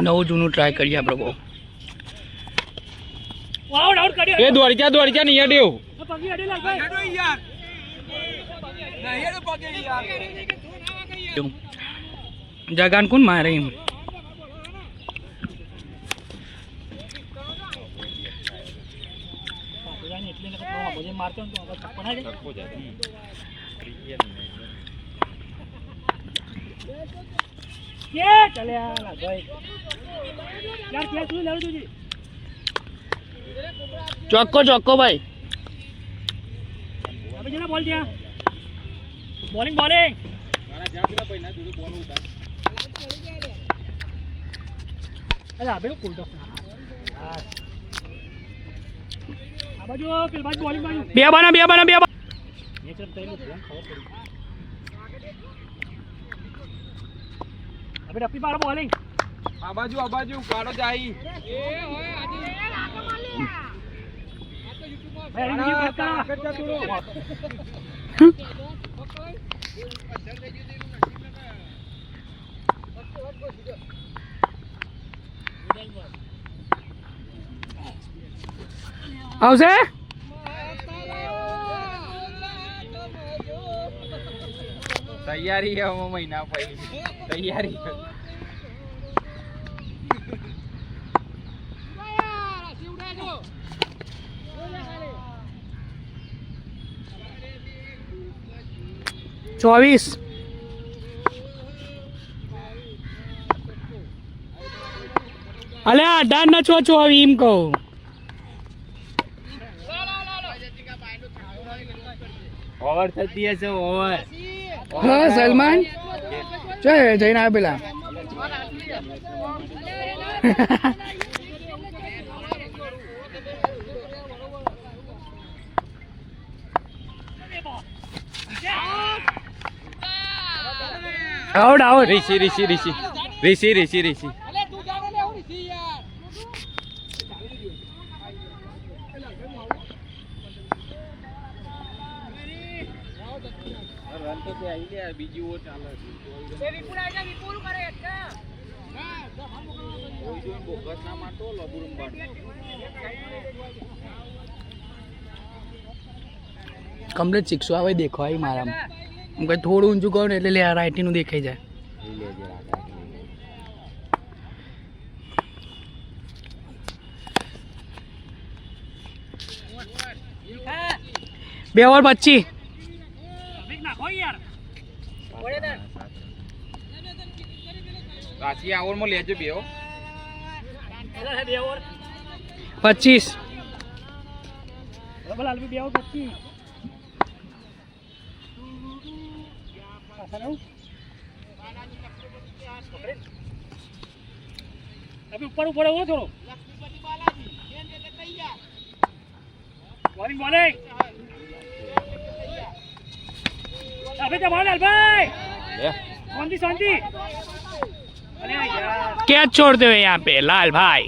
નવું જૂનું ટ્રાય કરીએ આપણે બહુ. એ દોડી જા નહીં અડ્યો. જગાન કોણ મારે એમ ચોક્કો ચોક્કો ભાઈ. બોલિંગ બોલિંગ બે બાના બોલિંગ આ બાજુ કાઢો જાય. આવશે તૈયારી છે મહિના પછી તૈયારી. ચોવીસ અલ્યા 18 ના 24 એમ કહું. ઓવર થતી હશે ઓવર. હા સલમાન ચાલ જઈને આવે પેલા. આઉટ ઋષિ બીજી ઓર ચાલે કમ્પ્લીટ 600 આવે દેખાય મારામાં. હું કઈ થોડું ઊંચું કહું ને એટલે લે રાઈટી નું દેખાઈ જાય. બે ઓવર 25. રાશિ આવરમાં લેજો બે 25. ઉપર ઉપર હો થોડો બોલિંગ બોલિંગ અબે તો બોલ ભાઈ शांति क्या छोड़ते हो यहाँ पे लाल भाई.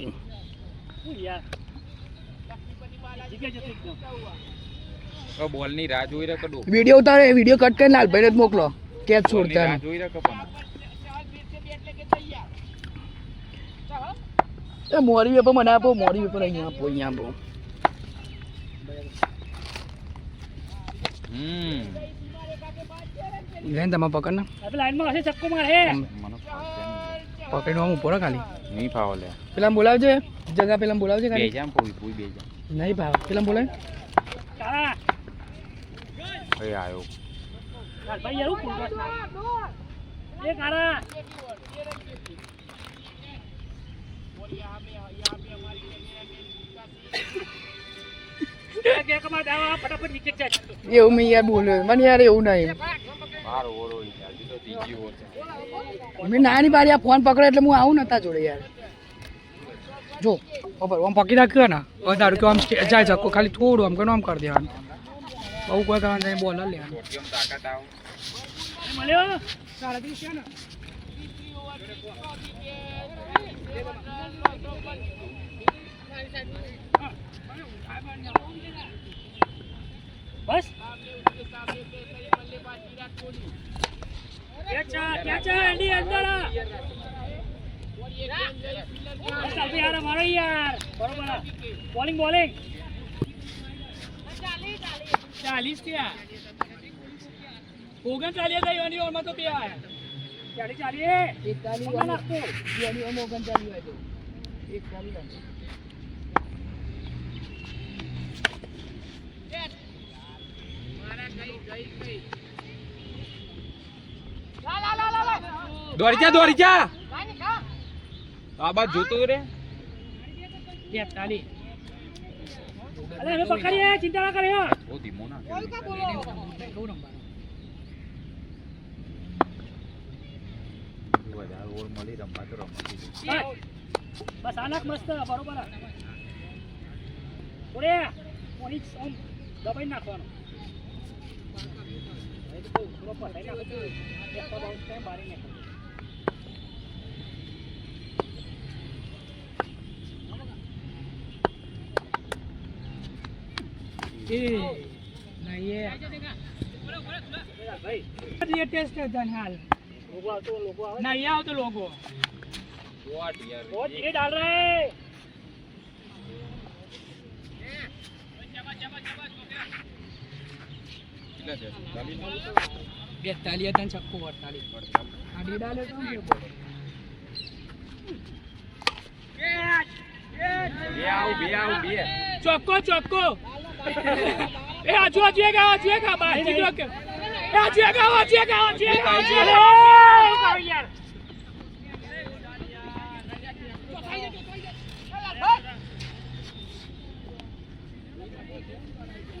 બોલ ની રાહ જોઈ રહ્યો. वीडियो उतारे वीडियो कट कर लाल भाई ने मोकलो कैच छोड़ता है. જોઈ રહ્યો ए मोरी पे मना आपो मोरी पे यहाँ आपो લેન તમે પકડ ને આપણે લાઈન માં હશે ચક્કો માર હે પકડીનો આમ ઉપર ખાલી નહીં ફાવો લે. પેલા બોલાવજે જગા પેલા બોલાવજે ખાલી બેજામ પૂઈ બેજામ નહીં ભાવ પેલા બોલાય કાળા ભાઈ આયો ભાઈ યાર એ કાળા એવું મેં યાર બોલ્યો મને યાર એવું નહીં મેં નાની બારી આ ફોન પકડે એટલે હું આવું નતા જોડે યાર જો આમ પકડી રાખ્યો ને વધારે કે આમ જાય ચક્કો ખાલી થોડું આમ કે આમ કરી દેવાનું બહુ કોઈ કરવાનું નહીં બોલ લેવાનું बस क्या चा एंडी अंदर ચાલ યાર મારો યાર બરોબર બોલિંગ 40 થયા 39 થઈ એની ઓરમાં તો બે આયા 40 નાખતો એની ઓમ 39 હોય તો 41 દોડી જા આ બાદ જોતું રે 42 અરે હવે પકડીએ ચિંતા ના કરે ઓ ધીમો ના વધારે ઓર મળી રમવા તો રમતી બસ આનાક મસ્ત બરોબર ઓરે ઓની ઓમ દબાઈ નાખવાનો થોડો પડાઈ નાખો એક બાઉન્સ ટાઈમ બારી નાખો ટેસ્ટ હાલ लोगो आवे नहीं आओ तो लोगो વોટ યાર वो ये डाल रहे કેટલા છે 42 હતા છક્કો 48 આડી ડાલે તો બે આવ બે ચોક્કો ચોક્કો એ આજુ બા જીરો કે એ આજુ यार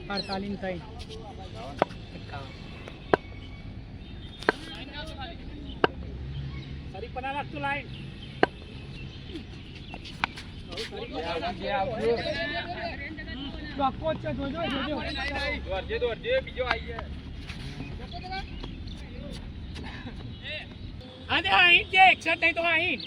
48 થઈ सरी पना रख तो लाइन ચોક્કો છે જોજો દોડજે બીજો આવી જાય આને અહીં જે 61 નહીં તો અહીં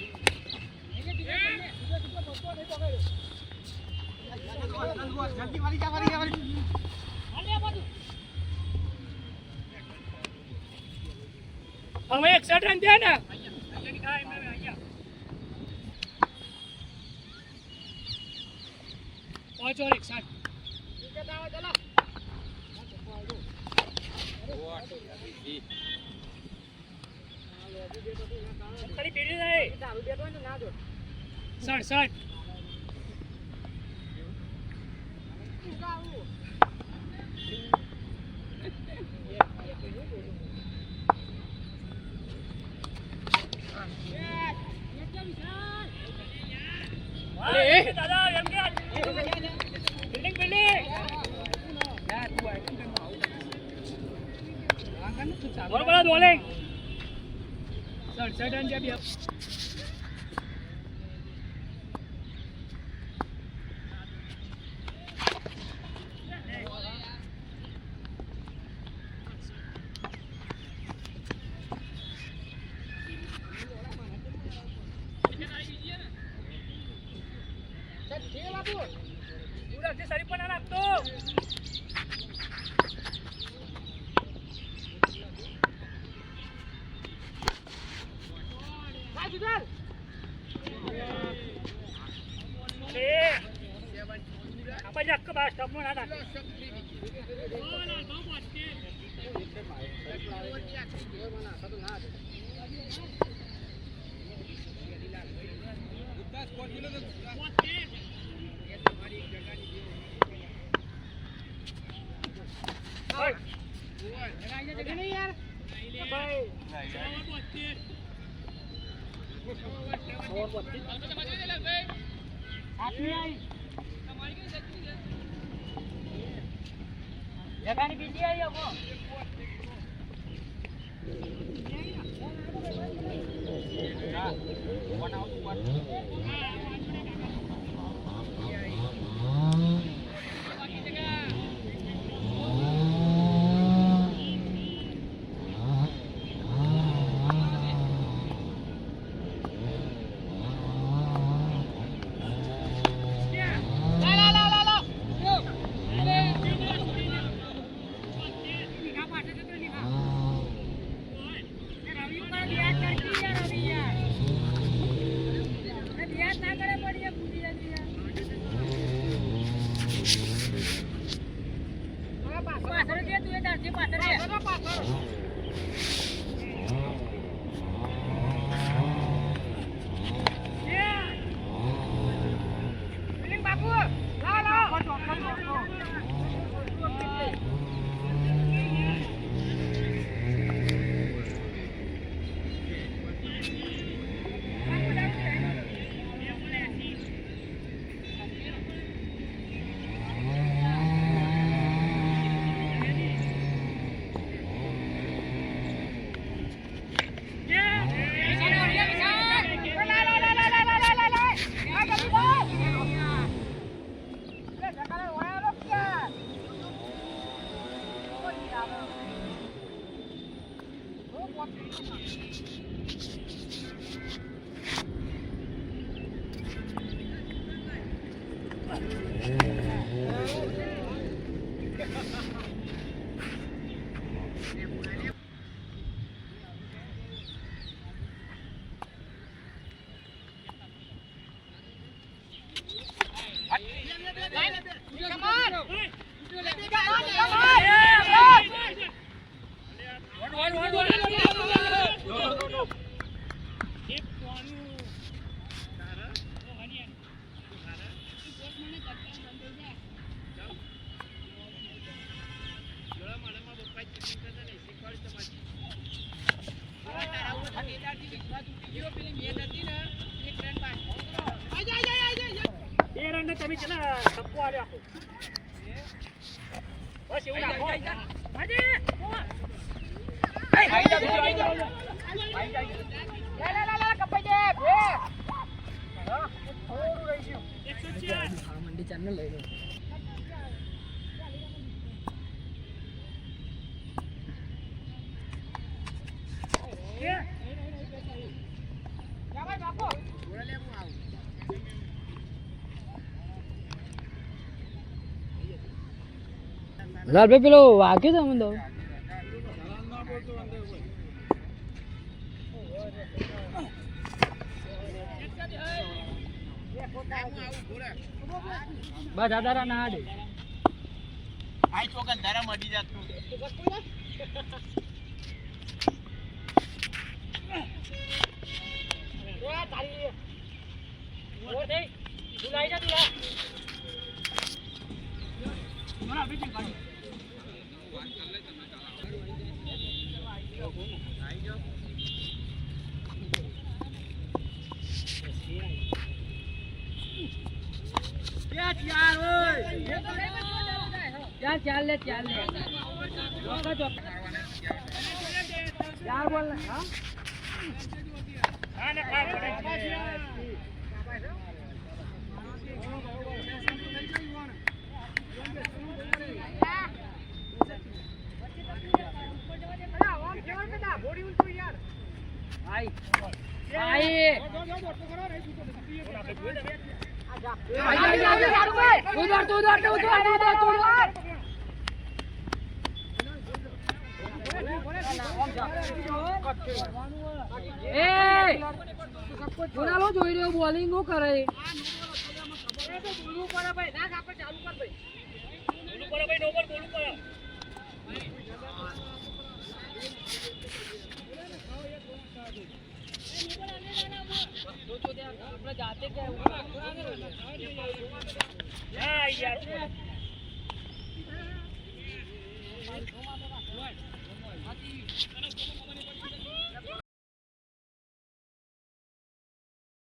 હવે 61 રન દે ને પાંચ ઓર 61 सरी पीड़ी नहीं दारू दे दो ना दो 67 अरे दादा एम के बिल्डिंग और बड़ा बोलेंगे 67 રન છે सरी पना रख तो apa jak ke bawah stop mana ada जगानी बिजी आई है वो બે રન ને તમે કેટલા થપ્પો આલ્યો આખો બસ એવું રાખો મંડી ચાલ ને લઈ લો લાલભાઈ પેલો વાગ્યો તમે તો બસ દાદા ના હાડે આઈ ચોકન ધારા મડી જાતું ચાલ લે ચાલ બોલ હા જોઈ રહ્યો બોલિંગ નું કરે જાતે